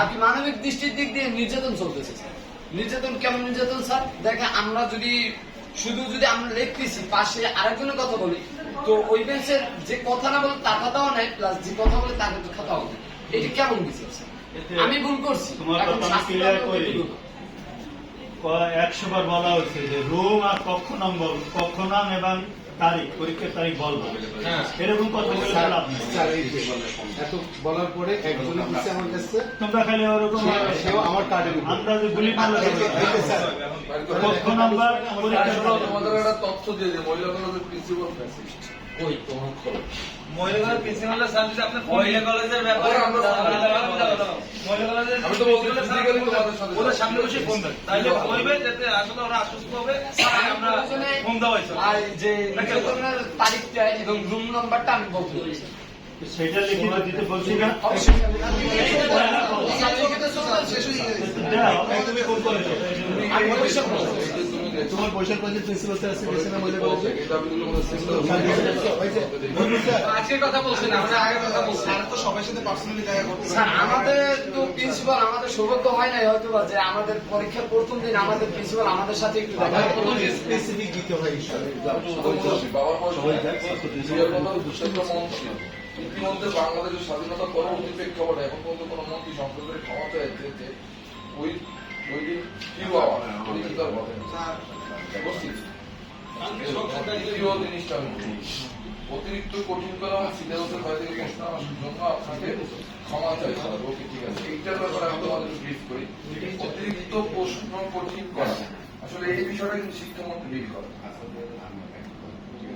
আপনি মানবিক দৃষ্টির দিক দিয়ে নির্যাতন চলতেছে স্যার। নির্যাতন কেমন নির্যাতন স্যার? দেখেন আমরা যদি আমরা লিখতেছি পাশে আরেকজনের কথা বলি, তো ওই বেঞ্চের যে কথা না বলে তার কথাও নাই, প্লাস যে কথা বলে তার কথাও নেই। এটা কেমন বিচার স্যার? আমি ভুল করছি, এখন শাস্তি পাবো কতটুকু? 100 বার বলা হচ্ছে যে রুম আর কক্ষ নাম এবং তারিখ, পরীক্ষার তারিখ বলবো, এরকম কথা বলে লাভ নেই। এত বলার পরে একজন আমার কাছে তোমরা খালি ওরকম আমার কার্ডের আন্দাজে গুলি মারলে কক্ষ নাম্বার পরীক্ষার তোমাদের একটা তথ্য দিয়ে যে মহিলা কলেজের প্রিন্সিপাল ফ্যাসিস্ট। ওই তোমার খবর মহিলা কলেজের প্রিন্সিপালের সাথে আপনি মহিলা কলেজের ব্যাপারে মহিলা কলেজের আমি তো বলছি ফিজিক্যালি তোমাদের সাথে ওদের সামনে বসে ফোন দেন, তাইলে বলবে যাতে আসলে ওরা আশ্বস্ত হবে আমরা ফোন দেওয়া হয়েছে। আর যে নির্যাতনের তারিখটা এবং রুম নাম্বারটা আমি বলতে বলছি, সেটা লিখিত দিতে বলছি না। তুমি ফোন করেছো তোমার বৈশাখ কলেজের প্রিন্সিপাল স্যার আছে গেছে না মহিলা কলেজে? আজকের কথা বলছি না, আমরা আগের কথা বলছি। স্যার তো সবার সাথে পার্সোনালি দেখা করতে স্যার আমাদের তো প্রিন্সিপাল আমাদের সৌভাগ্য হয় নাই হয়তো যে আমাদের পরীক্ষার প্রথম দিন আমাদের প্রিন্সিপাল আমাদের সাথে একটু দেখা করতে স্পেসিফিক দিতে হয় বাবার বয়স মন্ত্রী ইতিমধ্যে বাংলাদেশের স্বাধীনতা পরবর্তী প্রেক্ষাপটে এখন পর্যন্ত কোন মন্ত্রী সংসদের ক্ষমতা এসেছে ওই দিন কি বাবা দ্বিতীয় জিনিসটা আমি অতিরিক্ত কঠিন করা আমার সিলেবাসের বাইরে থেকে প্রশ্ন আসার জন্য আপনাকে ক্ষমা চাই। ওকে ঠিক আছে, এইটার ব্যাপারে আমি তোমাদের ব্রিফ করি। অতিরিক্ত প্রশ্ন কঠিন করা আসলে এই বিষয়টা কিন্তু শিক্ষামন্ত্রী লিড করে,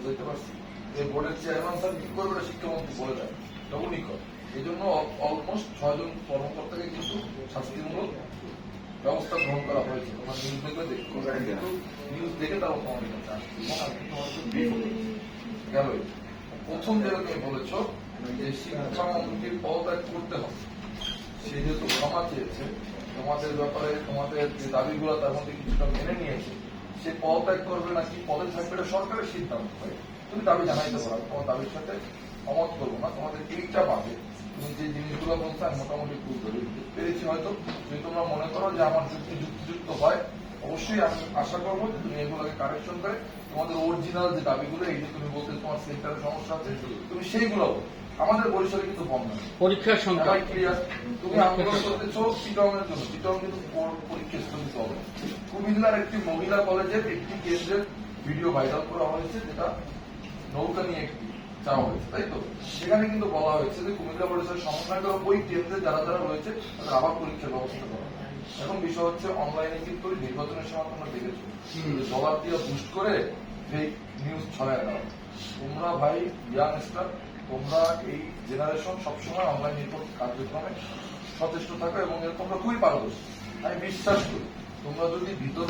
বুঝতে পারছি। বোর্ডের চেয়ারম্যান স্যার কি করবে শিক্ষামন্ত্রী বলে দেয়, এটা উনি করে। এই জন্য অলমোস্ট 6 জন কর্মকর্তাকে কিন্তু শাস্তিমূলক ব্যবস্থা গ্রহণ করা হয়েছে। তোমার নিউজ দেখে তারা তোমাদের কাছে আসছে। গেল প্রথম যেটা তুমি বলেছ যে শিক্ষামন্ত্রীর পদত্যাগ করতে হবে, সে যেহেতু ক্ষমা চেয়েছে তোমাদের ব্যাপারে, তোমাদের যে দাবিগুলো তার মধ্যে কিছুটা মেনে নিয়েছে, সে পদত্যাগ করবে নাকি পদে থাকবে এটা সরকারের সিদ্ধান্ত হয়। তুমি দাবি জানাইতে পারো, তোমার দাবির সাথে অমত করবো না। তোমাদের এইটা বাদে তুমি যে জিনিসগুলো বলছো আমি মোটামুটি বুঝতে পেরেছি। হয়তো যদি তোমরা মনে করো যে আমার যুক্তিযুক্ত হয়, অবশ্যই আমি আশা করবো যে তুমি এগুলোকে কারেকশন করে তোমাদের অরিজিনাল যে দাবিগুলো, এই যে তুমি বলতে তোমার সেন্টারের সমস্যা আছে, তুমি সেইগুলো আমাদের বরিশালে কিন্তু বন্ধ নেই পরীক্ষার সংখ্যা ক্লিয়ার। তুমি আন্দোলন করতেছো চিটংয়ের জন্য, চিটং কিন্তু পরীক্ষা স্থগিত হবে। কুমিল্লার একটি মহিলা কলেজের একটি কেন্দ্রের ভিডিও ভাইরাল করা হয়েছে, যেটা নৌকা নিয়ে একটি চাওয়া হয়েছে, তাই তো? সেখানে কিন্তু বলা হয়েছে যে কুমিল্লা পরিষদের সমন্বয় করা ওই কেন্দ্রে যারা যারা রয়েছে তাদের আবার পরীক্ষার ব্যবস্থা করা। এখন বিষয় হচ্ছে অনলাইনে কিন্তু নির্বাচনের সময় তোমরা দেখেছো ডলার দিয়ে বুস্ট করে ফেক নিউজ ছড়ায় দেওয়া। তোমরা ভাই ইয়াংস্টার, তোমরা এই জেনারেশন সবসময় অনলাইন নির্ভর কার্যক্রমে সচেষ্ট থাকো এবং এর তোমরা খুবই পারদর্শী। আমি বিশ্বাস করি তোমরা যদি ভিতর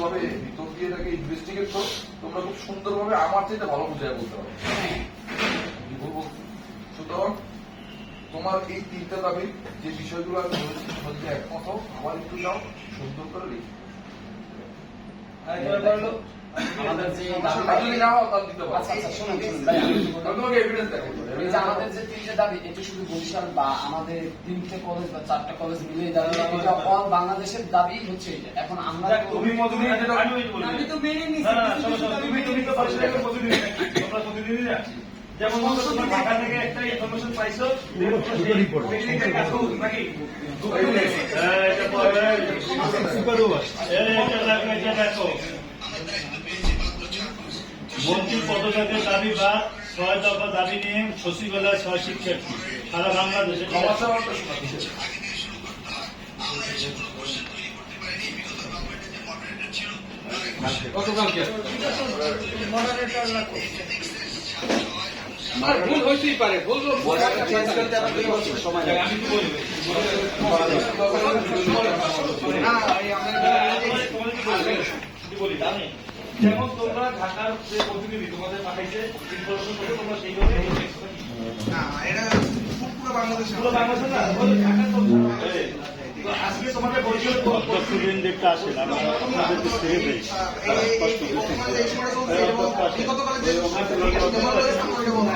দিয়ে এটাকে ইনভেস্টিগেট করো, তোমরা খুব সুন্দরভাবে আমার চাইতে ভালো বুঝাই বলতে পারো। সুতরাং তোমার এই 3টা দাবির যে বিষয়গুলো আমি বলেছি মধ্যে একমত হোক, আবার একটু যাও সুন্দর করে লিখি। আমাদের যে যদি না হয় তাহলে দিতে পারো। শুনুন ভাই, তোমাকে এভিডেন্স দেখাবো। এই যে আমাদের যে 3টে দাবি, এটা শুধু বরিশাল বা আমাদের 3টে কলেজ বা 4টা কলেজ মিলে দাবি, এটা অল বাংলাদেশের দাবি হচ্ছে এটা। এখন আমরা তুমি আমি তো মেনে নিছি, তুমি তো পরিষদের প্রতিনিধি, তোমরা প্রতিনিধি না। যেমন তোমরা ঢাকা থেকে একটা ইনফরমেশন পাইছো, টেকনিক্যাল কাজ করছো নাকি? এটা দেখো মন্ত্রী পদত্যাগের দাবি বা 6 দফা দাবি নিয়ে সচিবালয় 6 শিক্ষার্থী সারা বাংলাদেশে ভুল হইতেই পারে, ভুল সময় আমি কি বলি জানি। যেমন তোমরা ঢাকার যে প্রতিনিধি তোমাদের পাঠাইছে ইনফরমেশন করে তোমরা সেইভাবে পুরো বাংলাদেশে না আজকে তোমাদের পরিচয় প্রতিদিন দেখতে আসেন, আপনাদের থেকে